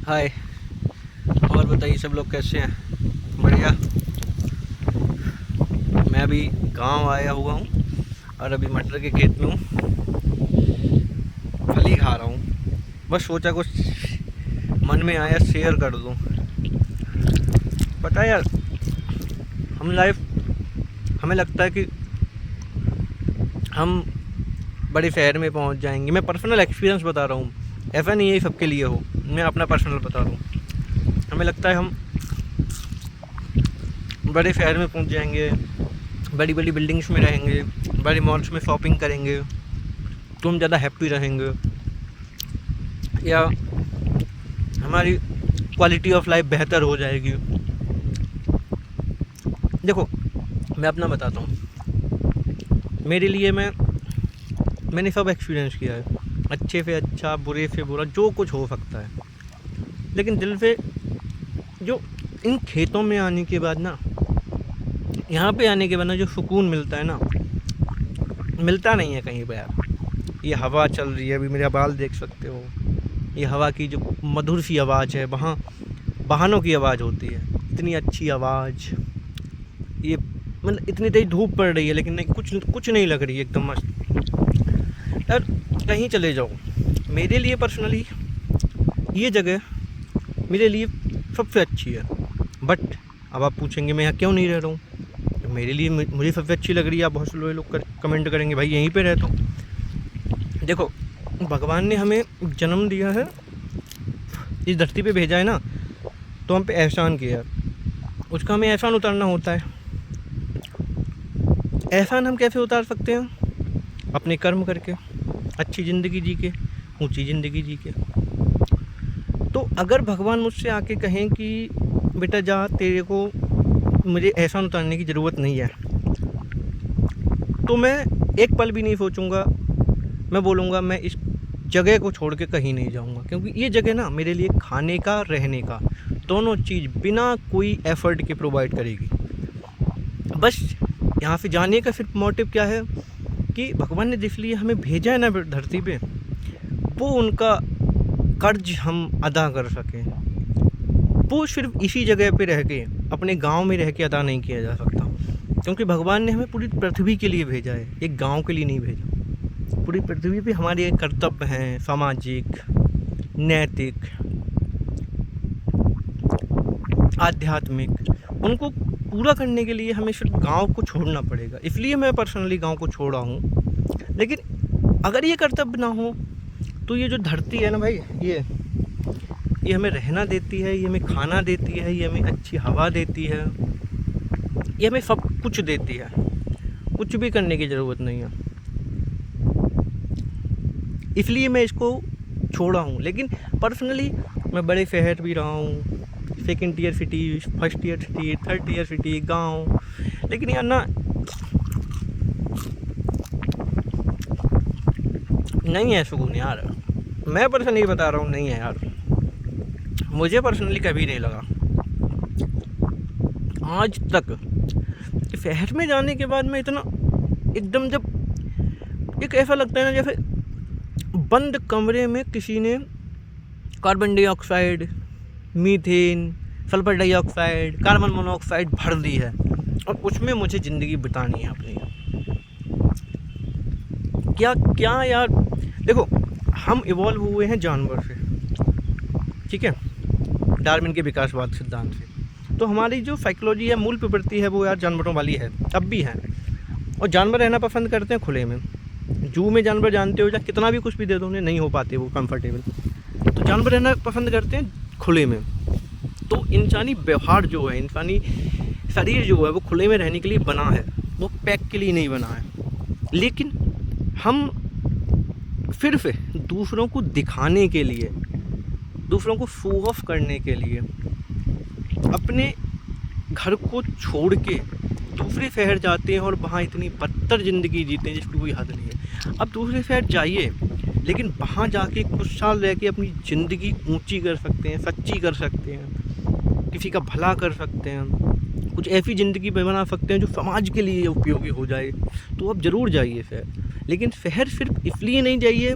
हाय। और बताइए सब लोग कैसे हैं? बढ़िया। मैं अभी गांव आया हुआ हूँ और अभी मटर के खेत में हूँ, फली खा रहा हूँ। बस सोचा कुछ मन में आया शेयर कर दूँ। पता है यार, हम लाइफ हमें लगता है कि हम बड़े शहर में पहुँच जाएंगे। मैं पर्सनल एक्सपीरियंस बता रहा हूँ, ऐसा नहीं है सबके लिए हो, मैं अपना पर्सनल बता रहा हूँ। हमें लगता है हम बड़े शहर में पहुँच जाएंगे, बड़ी बड़ी बिल्डिंग्स में रहेंगे, बड़े मॉल्स में शॉपिंग करेंगे तो हम ज़्यादा हैप्पी रहेंगे, या हमारी क्वालिटी ऑफ लाइफ बेहतर हो जाएगी। देखो, मैं अपना बताता हूँ। मेरे लिए मैंने सब एक्सपीरियंस किया है, अच्छे से अच्छा, बुरे से बुरा, जो कुछ हो सकता है। लेकिन दिल से जो इन खेतों में आने के बाद ना, यहाँ पे आने के बाद ना, जो सुकून मिलता है ना, मिलता नहीं है कहीं पे यार। ये हवा चल रही है, अभी मेरा बाल देख सकते हो। ये हवा की जो मधुर सी आवाज़ है, वहाँ वाहनों की आवाज़ होती है, इतनी अच्छी आवाज़। ये मतलब इतनी तेज धूप पड़ रही है लेकिन नहीं, कुछ नहीं लग रही है, एकदम मस्त। यार कहीं चले जाओ, मेरे लिए पर्सनली ये जगह मेरे लिए सबसे अच्छी है। बट अब आप पूछेंगे मैं यहाँ क्यों नहीं रह रहा हूँ? तो मेरे लिए मुझे सबसे अच्छी लग रही है। आप बहुत से लोग कमेंट करेंगे भाई यहीं पे रहता हूँ। देखो, भगवान ने हमें जन्म दिया है, इस धरती पे भेजा है ना, तो हम पे एहसान किया है, उसका हमें एहसान उतारना होता है। एहसान हम कैसे उतार सकते हैं? अपने कर्म करके, अच्छी ज़िंदगी जी के, ऊंची ज़िंदगी जी के। तो अगर भगवान मुझसे आके कहें कि बेटा जा, तेरे को मुझे एहसान उतारने की ज़रूरत नहीं है, तो मैं एक पल भी नहीं सोचूंगा। मैं बोलूँगा मैं इस जगह को छोड़ के कहीं नहीं जाऊँगा, क्योंकि ये जगह ना मेरे लिए खाने का, रहने का, दोनों चीज़ बिना कोई एफ़र्ट के प्रोवाइड करेगी। बस यहाँ से जाने का सिर्फ मोटिव क्या है कि भगवान ने जिस लिए हमें भेजा है ना धरती पे, वो उनका कर्ज हम अदा कर सकें। वो सिर्फ इसी जगह पे रह के, अपने गांव में रह के अदा नहीं किया जा सकता, क्योंकि भगवान ने हमें पूरी पृथ्वी के लिए भेजा है, एक गांव के लिए नहीं भेजा। पूरी पृथ्वी पे हमारे कर्तव्य हैं, सामाजिक, नैतिक, आध्यात्मिक, उनको पूरा करने के लिए हमें सिर्फ गांव को छोड़ना पड़ेगा। इसलिए मैं पर्सनली गांव को छोड़ा हूँ। लेकिन अगर ये कर्तव्य ना हो तो ये जो धरती है ना भाई, ये हमें रहना देती है, ये हमें खाना देती है, ये हमें अच्छी हवा देती है, ये हमें सब कुछ देती है। कुछ भी करने की ज़रूरत नहीं है, इसलिए मैं इसको छोड़ा हूँ। लेकिन पर्सनली मैं बड़े शहर भी रहा हूँ, second year city, first year city, third year city, गांव। लेकिन यार ना, नहीं है सुकून यार। मैं पर्सनली बता रहा हूँ, नहीं है यार। मुझे पर्सनली कभी नहीं लगा आज तक। शहर में जाने के बाद मैं इतना एकदम, जब एक ऐसा लगता है ना जैसे बंद कमरे में किसी ने carbon dioxide, methane, sulphur dioxide, carbon monoxide भर दी है और उसमें मुझे ज़िंदगी बितानी है अपनी। क्या क्या यार, देखो हम इवॉल्व हुए हैं जानवर से, ठीक है, डार्विन के विकासवाद सिद्धांत से। तो हमारी जो साइकोलॉजी है, मूल प्रवृत्ति है, वो यार जानवरों वाली है, अब भी है। और जानवर रहना पसंद करते हैं खुले में। जू में जानवर जानते हो, या कितना भी कुछ भी दे दो उन्हें, नहीं हो पाते वो कंफर्टेबल। तो जानवर रहना पसंद करते हैं खुले में। तो इंसानी व्यवहार जो है, इंसानी शरीर जो है, वो खुले में रहने के लिए बना है, वो पैक के लिए नहीं बना है। लेकिन हम सिर्फ दूसरों को दिखाने के लिए, दूसरों को शो ऑफ करने के लिए अपने घर को छोड़ के दूसरे शहर जाते हैं और वहाँ इतनी बदतर ज़िंदगी जीते हैं जिसकी कोई हद नहीं है। अब दूसरे शहर जाइए, लेकिन वहाँ जाके कुछ साल रह के अपनी ज़िंदगी ऊंची कर सकते हैं, सच्ची कर सकते हैं, किसी का भला कर सकते हैं, कुछ ऐसी ज़िंदगी बना सकते हैं जो समाज के लिए उपयोगी हो जाए। तो आप ज़रूर जाइए शहर। लेकिन शहर सिर्फ इसलिए नहीं जाइए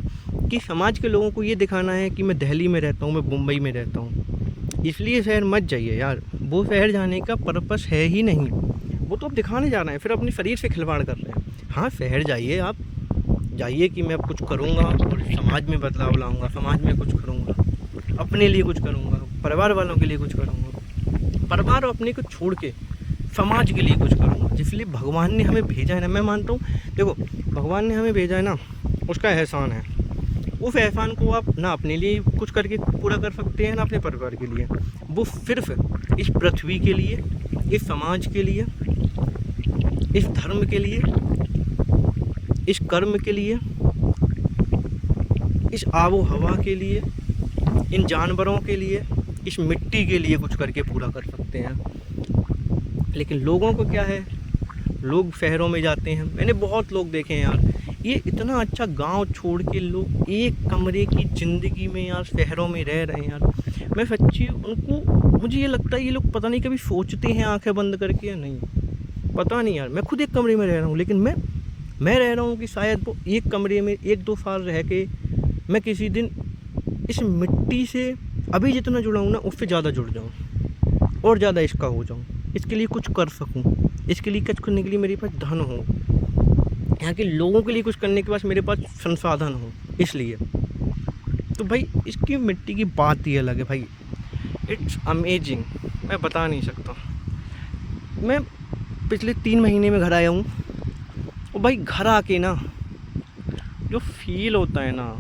कि समाज के लोगों को ये दिखाना है कि मैं दिल्ली में रहता हूँ, मैं मुंबई में रहता हूँ। इसलिए शहर मत जाइए यार, वो शहर जाने का पर्पस है ही नहीं। वो तो आप दिखाने जा रहे हैं, फिर अपने शरीर से खिलवाड़ कर रहे हैं। हाँ, शहर जाइए, आप जाइए कि मैं अब कुछ करूँगा और समाज में बदलाव लाऊँगा, समाज में कुछ करूँगा, अपने लिए कुछ करूँगा, परिवार वालों के लिए कुछ करूँगा, परिवार और अपने को छोड़ के समाज के लिए कुछ करूँगा। जिसलिए भगवान ने हमें भेजा है ना, मैं मानता हूँ, देखो भगवान ने हमें भेजा है ना, उसका एहसान है। उस एहसान को आप ना अपने लिए कुछ करके पूरा कर सकते हैं, ना अपने परिवार के लिए। वो सिर्फ इस पृथ्वी के लिए, इस समाज के लिए, इस धर्म के लिए, इस कर्म के लिए, इस आबो हवा के लिए, इन जानवरों के लिए, इस मिट्टी के लिए कुछ करके पूरा कर सकते हैं। लेकिन लोगों को क्या है, लोग शहरों में जाते हैं। मैंने बहुत लोग देखे हैं यार, ये इतना अच्छा गांव छोड़ के लोग एक कमरे की ज़िंदगी में यार शहरों में रह रहे हैं यार। मैं सच्ची उनको, मुझे ये लगता है ये लोग पता नहीं कभी सोचते हैं आंखें बंद करके या नहीं, पता नहीं यार। मैं खुद एक कमरे में रह रहा हूँ, लेकिन मैं रह रहा हूँ कि शायद वो एक कमरे में 1-2 साल रह के मैं किसी दिन इस मिट्टी से अभी जितना जुड़ा हूँ ना, उससे ज़्यादा जुड़ जाऊँ और ज़्यादा इसका हो जाऊँ, इसके लिए कुछ कर सकूँ, इसके लिए कुछ करने के लिए मेरे पास धन हो, यहाँ के लोगों के लिए कुछ करने के पास मेरे पास संसाधन हो। इसलिए तो भाई इसकी मिट्टी की बात ही अलग है भाई, इट्स अमेजिंग, मैं बता नहीं सकता। मैं पिछले 3 महीने में घर आया हूँ और भाई घर आके ना जो फील होता है ना,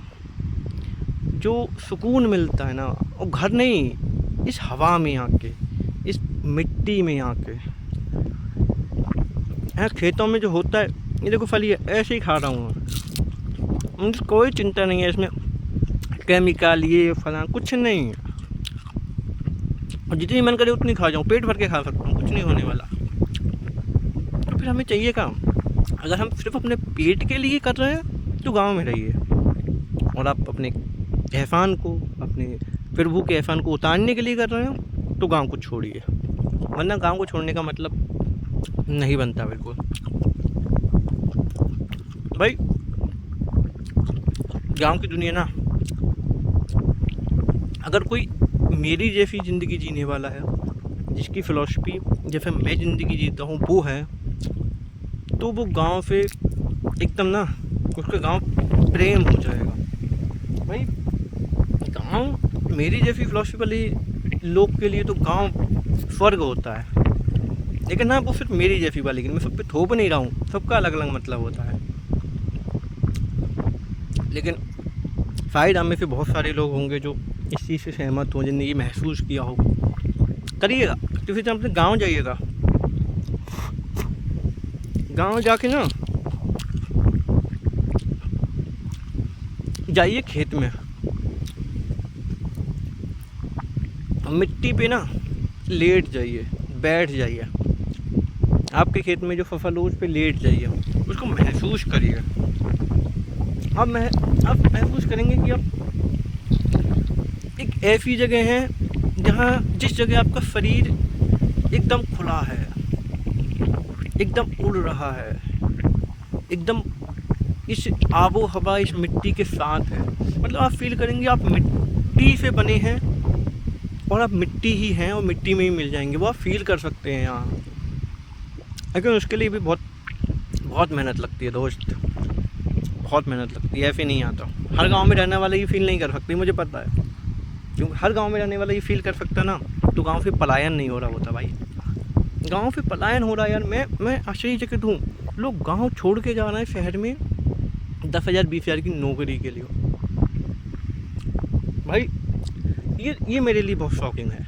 जो सुकून मिलता है ना, वो घर नहीं, इस हवा में आके, इस मिट्टी में आके, यहाँ खेतों में जो होता है, ये देखो फल ये ऐसे ही खा रहा हूँ, मुझे कोई चिंता नहीं है इसमें केमिकल ये फला कुछ नहीं है। और जितनी मन करे उतनी खा जाऊँ, पेट भर के खा सकता हूँ, कुछ नहीं होने वाला। तो फिर हमें चाहिए काम, अगर हम सिर्फ अपने पेट के लिए कर रहे हैं तो गांव में रहिए, और आप अपने एहसान को, अपने प्रभु के एहसान को उतारने के लिए कर रहे हो तो गांव को छोड़िए, वरना गांव को छोड़ने का मतलब नहीं बनता बिल्कुल। भाई गांव की दुनिया ना, अगर कोई मेरी जैसी ज़िंदगी जीने वाला है, जिसकी फ़िलॉसफी जैसे मैं ज़िंदगी जीता हूँ वो है, तो वो गांव से एकदम ना, उसका गांव प्रेम हो जाएगा। भाई गांव मेरी जैसी फ़िलॉसफी वाले लोग के लिए तो गांव स्वर्ग होता है, लेकिन ना वो सिर्फ मेरी जैसी वाली, लेकिन मैं सब पे थोप नहीं रहा हूँ, सबका अलग अलग मतलब होता है। लेकिन शायद हम में से बहुत सारे लोग होंगे जो इस चीज़ से सहमत हो, जिन्हें ये महसूस किया हो, करिएगा। तो फिर अपने गाँव जाइएगा, गाँव जाके ना जाइए खेत में, मिट्टी पे ना लेट जाइए, बैठ जाइए, आपके खेत में जो फसल हो उस पे लेट जाइए, उसको महसूस करिए। आप महसूस करेंगे कि आप एक ऐसी जगह है जहाँ, जिस जगह आपका शरीर एकदम खुला है, एकदम उड़ रहा है, एकदम इस आबो हवा, इस मिट्टी के साथ है। मतलब आप फील करेंगे आप मिट्टी से बने हैं और आप मिट्टी ही हैं और मिट्टी में ही मिल जाएंगे, वो आप फील कर सकते हैं यहाँ। लेकिन उसके लिए भी बहुत मेहनत लगती है दोस्त, बहुत मेहनत लगती है, ऐसे नहीं आता। हर गांव में रहने वाला ये फील नहीं कर सकती, मुझे पता है, क्योंकि हर गांव में रहने वाला ये फील कर सकता ना, तो गांव से पलायन नहीं हो रहा होता भाई। गांव से पलायन हो रहा है यार, मैं आश्चर्यचकित हूँ, लोग गांव छोड़ के जा रहे हैं शहर में 10,000 20,000 की नौकरी के लिए। भाई ये मेरे लिए बहुत शॉकिंग है।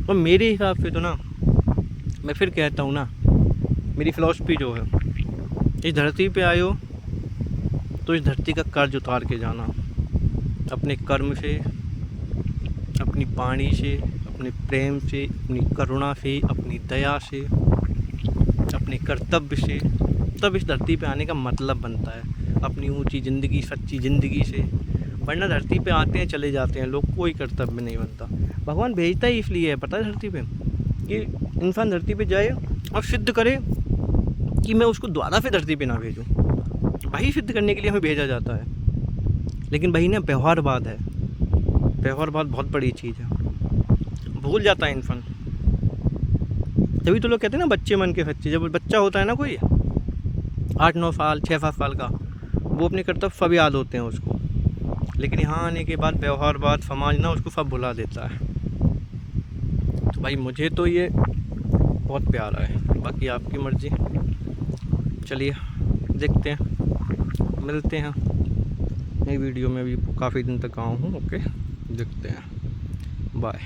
और मेरे हिसाब से तो ना, मैं फिर कहता हूँ ना, मेरी फ़िलॉसफी जो है, इस धरती पे आए हो तो इस धरती का कर्ज उतार के जाना, अपने कर्म से, अपनी वाणी से, अपने प्रेम से, अपनी करुणा से, अपनी दया से, अपने कर्तव्य से, तब इस धरती पे आने का मतलब बनता है, अपनी ऊंची ज़िंदगी, सच्ची ज़िंदगी से। वरना धरती पे आते हैं चले जाते हैं लोग, कोई कर्तव्य नहीं बनता। भगवान भेजता ही इसलिए है, पता है, धरती पे कि इंसान धरती पे जाए और सिद्ध करे कि मैं उसको दोबारा से धरती पे ना भेजूँ। भाई सिद्ध करने के लिए हमें भेजा जाता है। लेकिन भाई ना व्यवहारवाद है, व्यवहारवाद बहुत बड़ी चीज़ है, भूल जाता है इंसान। तभी तो लोग कहते हैं ना बच्चे मन के सच्चे। जब बच्चा होता है ना कोई 8-9 साल 6-7 साल का, वो अपने कर्तव्य सब याद होते हैं उसको, लेकिन यहाँ आने के बाद व्यवहारवाद समाज ना उसको सब भुला देता है। तो भाई मुझे तो ये बहुत प्यारा है, बाकी आपकी मर्ज़ी। चलिए देखते हैं, मिलते हैं नई वीडियो में। भी काफ़ी दिन तक आया हूँ। ओके, देखते हैं, बाय।